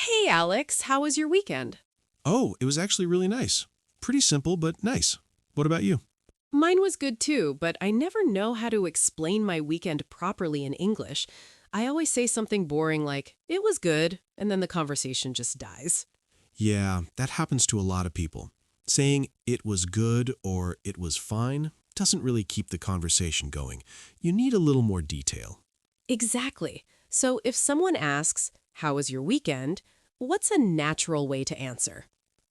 Hey, Alex, how was your weekend? Oh, it was actually really nice. Pretty simple, but nice. What about you? Mine was good too, but I never know how to explain my weekend properly in English. I always say something boring like, it was good, and then the conversation just dies. Yeah, that happens to a lot of people. Saying it was good or it was fine doesn't really keep the conversation going. You need a little more detail. Exactly. So if someone asks, how was your weekend? What's a natural way to answer?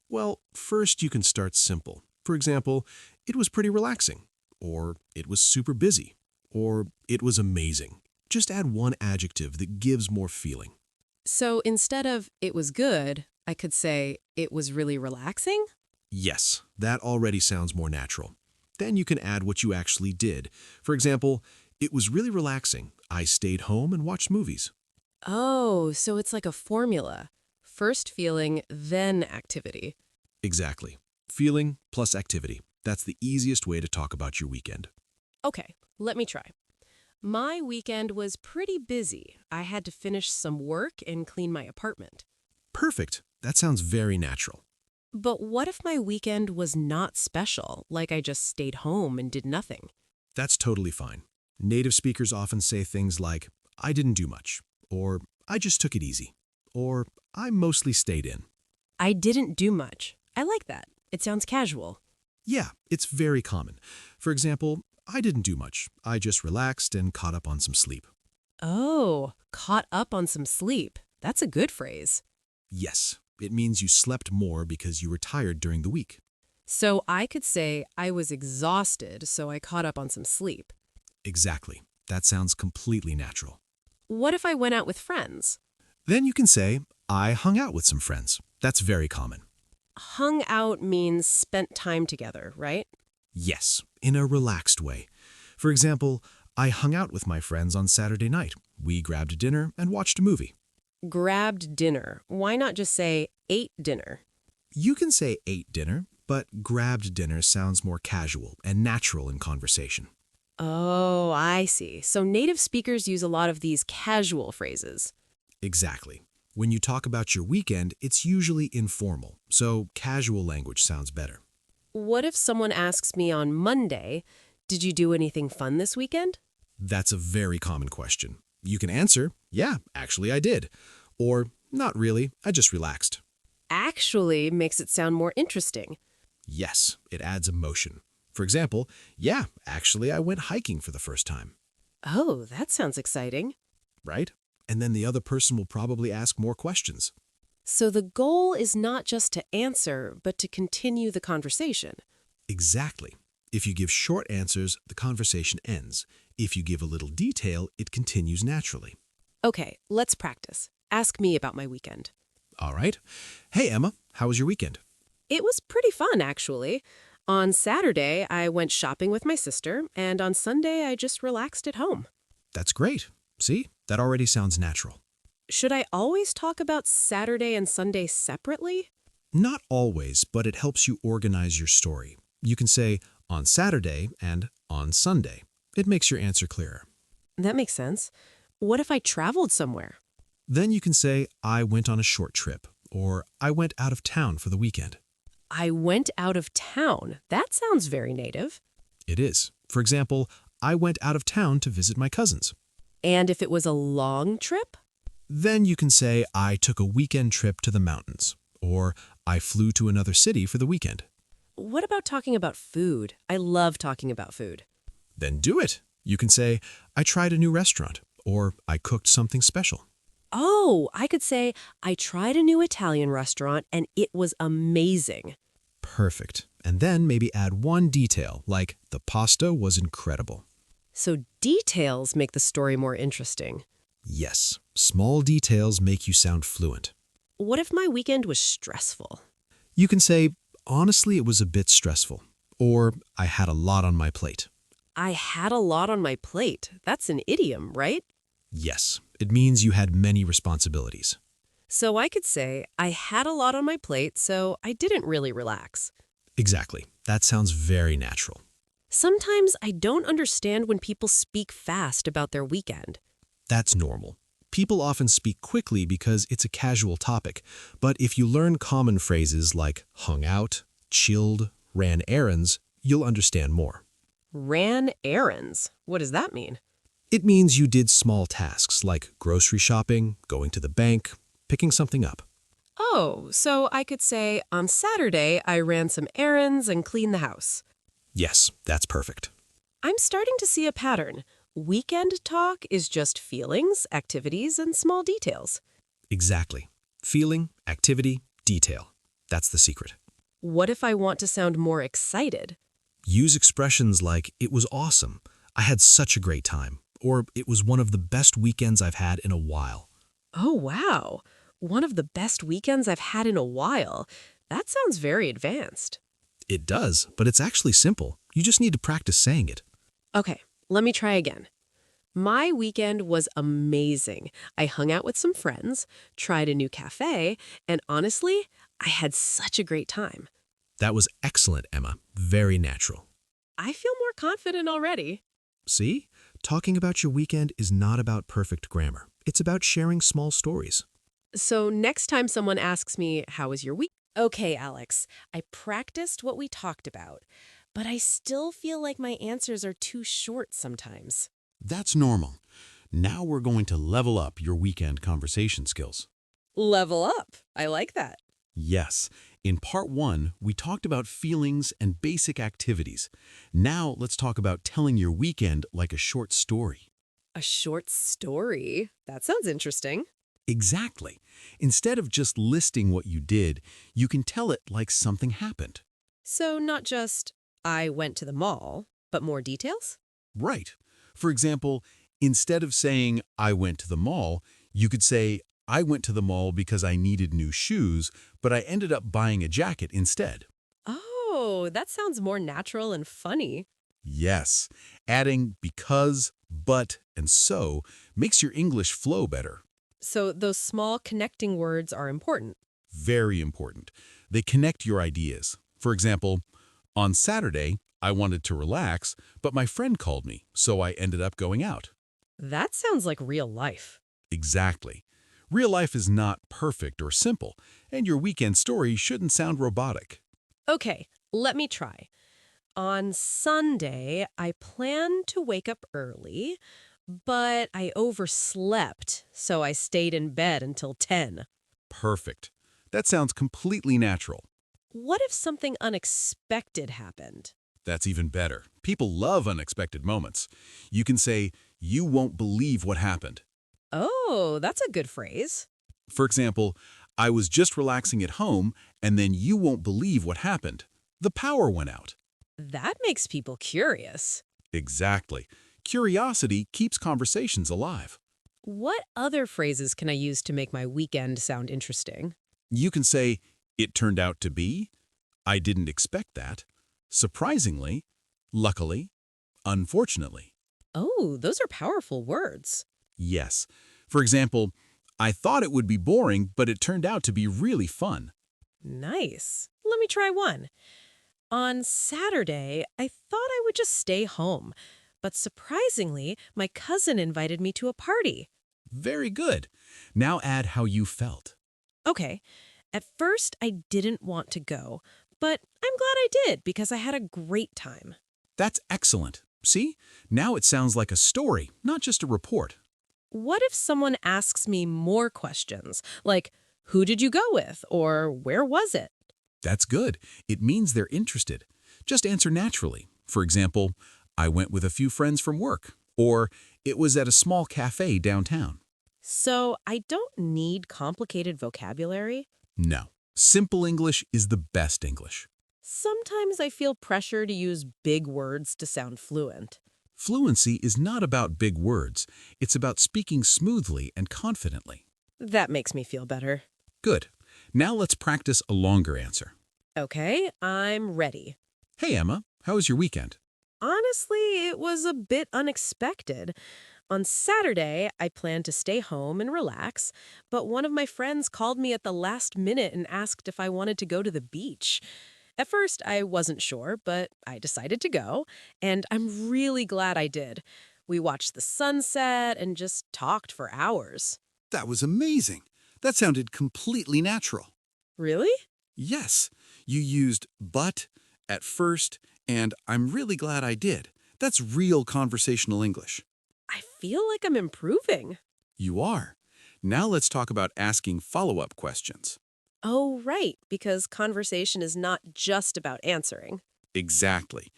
Well, first you can start simple. For example, it was pretty relaxing, or it was super busy, or it was amazing. Just add one adjective that gives more feeling. So instead of, it was good, I could say, it was really relaxing? Yes, that already sounds more natural. Then you can add what you actually did. For example, it was really relaxing. I stayed home and watched movies. Oh, so it's like a formula. First feeling, then activity. Exactly. Feeling plus activity. That's the easiest way to talk about your weekend. Okay, let me try. My weekend was pretty busy. I had to finish some work and clean my apartment. Perfect. That sounds very natural. But what if my weekend was not special, like I just stayed home and did nothing? That's totally fine. Native speakers often say things like, I didn't do much, or I just took it easy, or I mostly stayed in. I didn't do much. I like that. It sounds casual. Yeah, it's very common. For example, I didn't do much. I just relaxed and caught up on some sleep. Oh, caught up on some sleep. That's a good phrase. Yes, it means you slept more because you were tired during the week. So I could say I was exhausted, so I caught up on some sleep. Exactly. That sounds completely natural. What if I went out with friends? Then you can say, I hung out with some friends. That's very common. Hung out means spent time together, right? Yes, in a relaxed way. For example, I hung out with my friends on Saturday night. We grabbed dinner and watched a movie. Grabbed dinner. Why not just say ate dinner? You can say ate dinner, but grabbed dinner sounds more casual and natural in conversation. Oh, I see. So native speakers use a lot of these casual phrases. Exactly. When you talk about your weekend, it's usually informal, so casual language sounds better. What if someone asks me on Monday, did you do anything fun this weekend? That's a very common question. You can answer, yeah, actually I did. Or, not really, I just relaxed. Actually makes it sound more interesting. Yes, it adds emotion. For example, yeah, actually I went hiking for the first time, Oh, that sounds exciting. right? And then the other person will probably ask more questions. So the goal is not just to answer, but to continue the conversation. Exactly. If you give short answers, the conversation ends. If you give a little detail, it continues naturally. Okay, let's practice. Ask me about my weekend. All right. Hey, Emma, how was your weekend? It was pretty fun, actually. On Saturday, I went shopping with my sister, and on Sunday, I just relaxed at home. That's great. See, that already sounds natural. Should I always talk about Saturday and Sunday separately? Not always, but it helps you organize your story. You can say on Saturday and on Sunday. It makes your answer clearer. That makes sense. What if I traveled somewhere? Then you can say I went on a short trip or I went out of town for the weekend. I went out of town. That sounds very native. It is. For example, I went out of town to visit my cousins. And if it was a long trip? Then you can say I took a weekend trip to the mountains or I flew to another city for the weekend. What about talking about food? I love talking about food. Then do it. You can say I tried a new restaurant or I cooked something special. Oh, I could say, I tried a new Italian restaurant and it was amazing. Perfect. And then maybe add one detail, like the pasta was incredible. So details make the story more interesting. Yes, small details make you sound fluent. What if my weekend was stressful? You can say, honestly, it was a bit stressful, or I had a lot on my plate. I had a lot on my plate. That's an idiom, right? Yes, it means you had many responsibilities. So I could say, I had a lot on my plate, so I didn't really relax. Exactly. That sounds very natural. Sometimes I don't understand when people speak fast about their weekend. That's normal. People often speak quickly because it's a casual topic, but if you learn common phrases like hung out, chilled, ran errands, you'll understand more. Ran errands. What does that mean? It means you did small tasks like grocery shopping, going to the bank, picking something up. Oh, so I could say, on Saturday, I ran some errands and cleaned the house. Yes, that's perfect. I'm starting to see a pattern. Weekend talk is just feelings, activities, and small details. Exactly. Feeling, activity, detail. That's the secret. What if I want to sound more excited? Use expressions like, it was awesome, I had such a great time, or it was one of the best weekends I've had in a while. Oh, wow. One of the best weekends I've had in a while. That sounds very advanced. It does, but it's actually simple. You just need to practice saying it. Okay, let me try again. My weekend was amazing. I hung out with some friends, tried a new cafe, and honestly, I had such a great time. That was excellent, Emma. Very natural. I feel more confident already. See? Talking about your weekend is not about perfect grammar. It's about sharing small stories. So next time someone asks me, how was your week? Okay, Alex, I practiced what we talked about, but I still feel like my answers are too short sometimes. That's normal. Now we're going to level up your weekend conversation skills. Level up. I like that. Yes, in part 1, we talked about feelings and basic activities. Now let's talk about telling your weekend like a short story. A short story? That sounds interesting. Exactly. Instead of just listing what you did, you can tell it like something happened. So not just, I went to the mall, but more details? Right. For example, instead of saying, I went to the mall, you could say, I went to the mall because I needed new shoes, but I ended up buying a jacket instead. Oh, that sounds more natural and funny. Yes, adding because, but, and so makes your English flow better. So those small connecting words are important. Very important. They connect your ideas. For example, on Saturday, I wanted to relax, but my friend called me, so I ended up going out. That sounds like real life. Exactly. Real life is not perfect or simple, and your weekend story shouldn't sound robotic. Okay, let me try. On Sunday, I planned to wake up early, but I overslept, so I stayed in bed until 10. Perfect. That sounds completely natural. What if something unexpected happened? That's even better. People love unexpected moments. You can say, you won't believe what happened. Oh, that's a good phrase. For example, I was just relaxing at home, and then you won't believe what happened. The power went out. That makes people curious. Exactly. Curiosity keeps conversations alive. What other phrases can I use to make my weekend sound interesting? You can say, it turned out to be, I didn't expect that, surprisingly, luckily, unfortunately. Oh, those are powerful words. Yes. For example, I thought it would be boring, but it turned out to be really fun. Nice. Let me try one. On Saturday, I thought I would just stay home, but surprisingly, my cousin invited me to a party. Very good. Now add how you felt. Okay, at first I didn't want to go, but I'm glad I did because I had a great time. That's excellent. See? Now it sounds like a story, not just a report. What if someone asks me more questions, like, who did you go with, or where was it? That's good. It means they're interested. Just answer naturally. For example, I went with a few friends from work, or it was at a small cafe downtown. So I don't need complicated vocabulary. No. Simple English is the best English. Sometimes I feel pressure to use big words to sound fluent. Fluency is not about big words. It's about speaking smoothly and confidently. That makes me feel better. Good. Now let's practice a longer answer. Okay, I'm ready. Hey, Emma, how was your weekend? Honestly, it was a bit unexpected. On Saturday, I planned to stay home and relax, but one of my friends called me at the last minute and asked if I wanted to go to the beach. At first, I wasn't sure, but I decided to go, and I'm really glad I did. We watched the sunset and just talked for hours. That was amazing. That sounded completely natural. Really? Yes, you used but, at first, and I'm really glad I did. That's real conversational English. I feel like I'm improving. You are. Now let's talk about asking follow-up questions. Oh, right, because conversation is not just about answering. Exactly.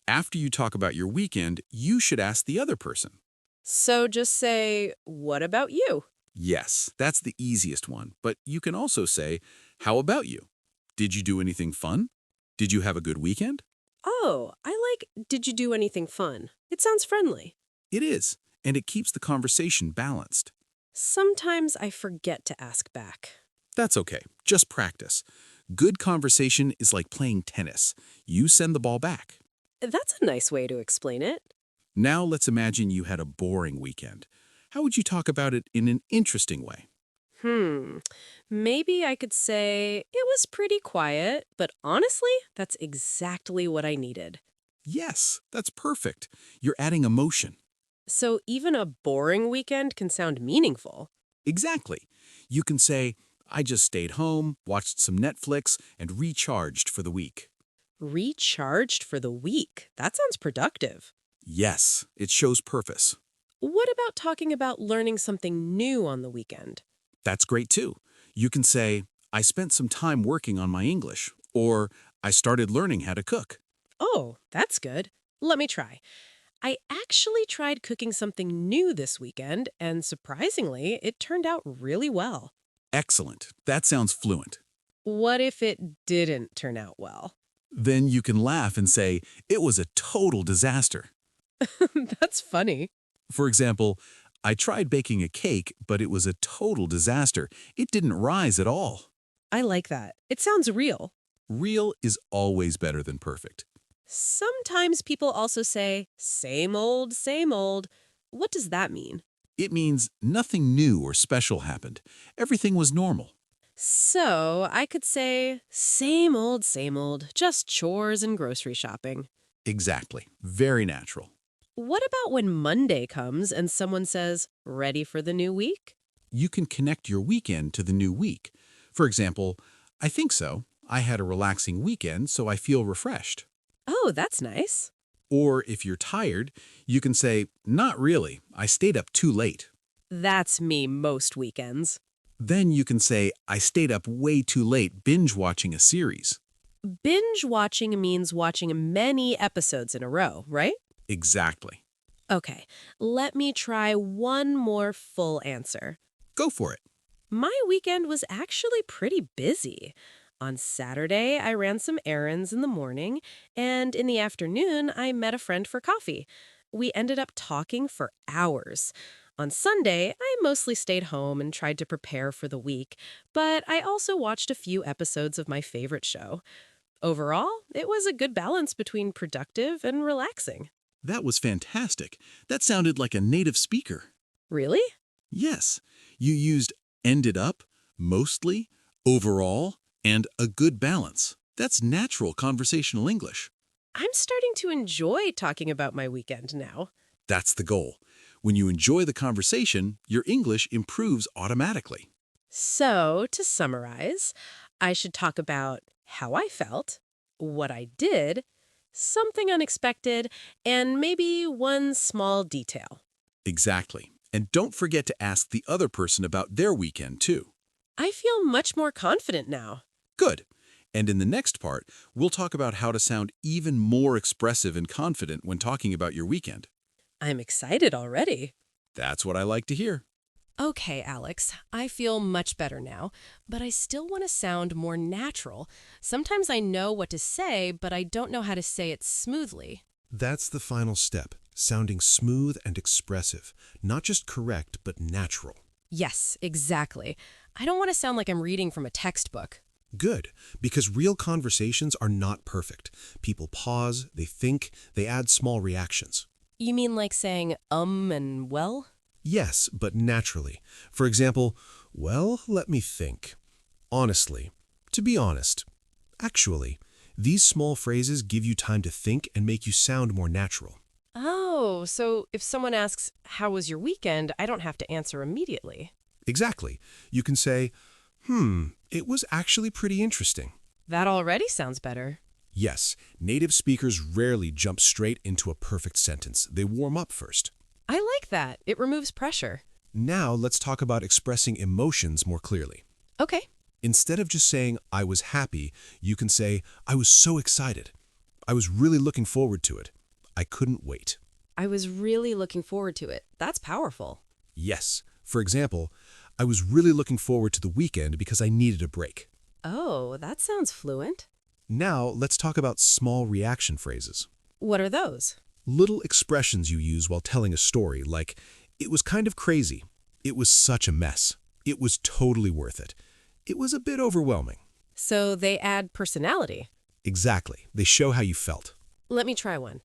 After you talk about your weekend, you should ask the other person. So just say, what about you? Yes, that's the easiest one, but you can also say, how about you? Did you do anything fun? Did you have a good weekend? Oh, I like, did you do anything fun? It sounds friendly. It is, and it keeps the conversation balanced. Sometimes I forget to ask back. That's okay, just practice. Good conversation is like playing tennis. You send the ball back. That's a nice way to explain it. Now let's imagine you had a boring weekend. How would you talk about it in an interesting way? Hmm. Maybe I could say it was pretty quiet, but honestly, that's exactly what I needed. Yes, that's perfect. You're adding emotion. So even a boring weekend can sound meaningful. Exactly. You can say, I just stayed home, watched some Netflix, and recharged for the week. Recharged for the week. That sounds productive. Yes, it shows purpose. What about talking about learning something new on the weekend? That's great too. You can say, I spent some time working on my English, or I started learning how to cook. Oh, that's good. Let me try. I actually tried cooking something new this weekend, and surprisingly, it turned out really well. Excellent. That sounds fluent. What if it didn't turn out well? Then you can laugh and say, it was a total disaster. That's funny. For example, I tried baking a cake, but it was a total disaster. It didn't rise at all. I like that. It sounds real. Real is always better than perfect. Sometimes people also say, same old, same old. What does that mean? It means nothing new or special happened. Everything was normal. So I could say, same old, just chores and grocery shopping. Exactly. Very natural. What about when Monday comes and someone says, ready for the new week? You can connect your weekend to the new week. For example, I think so. I had a relaxing weekend, so I feel refreshed. Oh, that's nice. Or if you're tired, you can say, not really. I stayed up too late. That's me most weekends. Then you can say, I stayed up way too late binge watching a series. Binge watching means watching many episodes in a row, right? Exactly. Okay, let me try one more full answer. Go for it. My weekend was actually pretty busy. On Saturday, I ran some errands in the morning, and in the afternoon, I met a friend for coffee. We ended up talking for hours. On Sunday, I mostly stayed home and tried to prepare for the week, but I also watched a few episodes of my favorite show. Overall, it was a good balance between productive and relaxing. That was fantastic. That sounded like a native speaker. Really? Yes, you used ended up, mostly, overall, and a good balance. That's natural conversational English. I'm starting to enjoy talking about my weekend now. That's the goal. When you enjoy the conversation, your English improves automatically. So, to summarize, I should talk about how I felt, what I did, something unexpected, and maybe one small detail. Exactly. And don't forget to ask the other person about their weekend, too. I feel much more confident now. Good. And in the next part, we'll talk about how to sound even more expressive and confident when talking about your weekend. I'm excited already. That's what I like to hear. Okay, Alex, I feel much better now, but I still want to sound more natural. Sometimes I know what to say, but I don't know how to say it smoothly. That's the final step, sounding smooth and expressive, not just correct, but natural. Yes, exactly. I don't want to sound like I'm reading from a textbook. Good, because real conversations are not perfect. People pause, they think, they add small reactions. You mean like saying and well? Yes, but naturally. For example, well, let me think. Honestly. To be honest. Actually. These small phrases give you time to think and make you sound more natural. Oh, so if someone asks, how was your weekend, I don't have to answer immediately. Exactly. You can say, it was actually pretty interesting. That already sounds better. Yes, native speakers rarely jump straight into a perfect sentence. They warm up first. I like that. It removes pressure. Now let's talk about expressing emotions more clearly. Okay. Instead of just saying, I was happy, you can say, I was so excited. I was really looking forward to it. I couldn't wait. I was really looking forward to it. That's powerful. Yes. For example, I was really looking forward to the weekend because I needed a break. Oh, that sounds fluent. Now let's talk about small reaction phrases. What are those? Little expressions you use while telling a story, like, it was kind of crazy. It was such a mess. It was totally worth it. It was a bit overwhelming. So they add personality. Exactly. They show how you felt. Let me try one.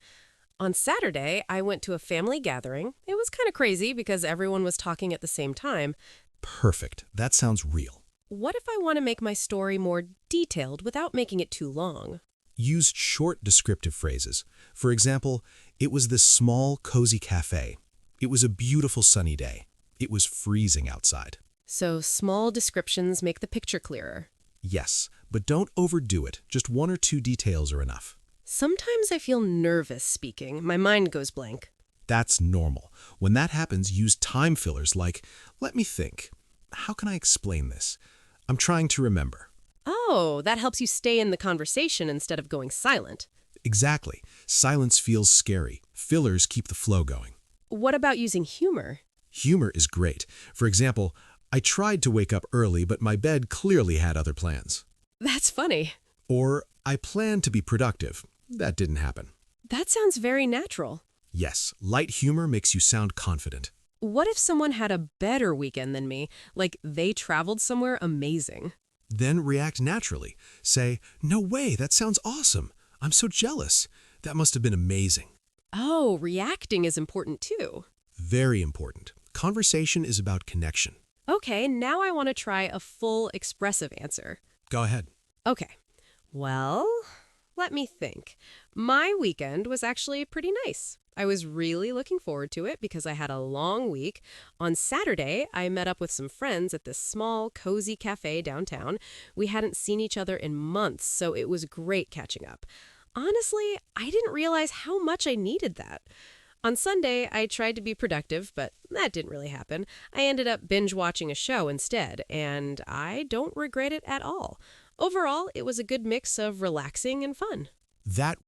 On Saturday, I went to a family gathering. It was kind of crazy because everyone was talking at the same time. Perfect. That sounds real. What if I want to make my story more detailed without making it too long? Use short descriptive phrases. For example, it was this small, cozy cafe. It was a beautiful sunny day. It was freezing outside. So small descriptions make the picture clearer. Yes, but don't overdo it. Just one or two details are enough. Sometimes I feel nervous speaking. My mind goes blank. That's normal. When that happens, use time fillers like, let me think. How can I explain this? I'm trying to remember. Oh, that helps you stay in the conversation instead of going silent. Exactly. Silence feels scary. Fillers keep the flow going. What about using humor? Humor is great. For example, I tried to wake up early, but my bed clearly had other plans. That's funny. Or, I planned to be productive. That didn't happen. That sounds very natural. Yes, light humor makes you sound confident. What if someone had a better weekend than me, like they traveled somewhere amazing? Then react naturally. Say, no way, that sounds awesome. I'm so jealous. That must have been amazing. Oh, reacting is important too. Very important. Conversation is about connection. Okay, now I want to try a full expressive answer. Go ahead. Okay. Well, let me think. My weekend was actually pretty nice. I was really looking forward to it because I had a long week. On Saturday, I met up with some friends at this small, cozy cafe downtown. We hadn't seen each other in months, so it was great catching up. Honestly, I didn't realize how much I needed that. On Sunday, I tried to be productive, but that didn't really happen. I ended up binge watching a show instead, and I don't regret it at all. Overall, it was a good mix of relaxing and fun. That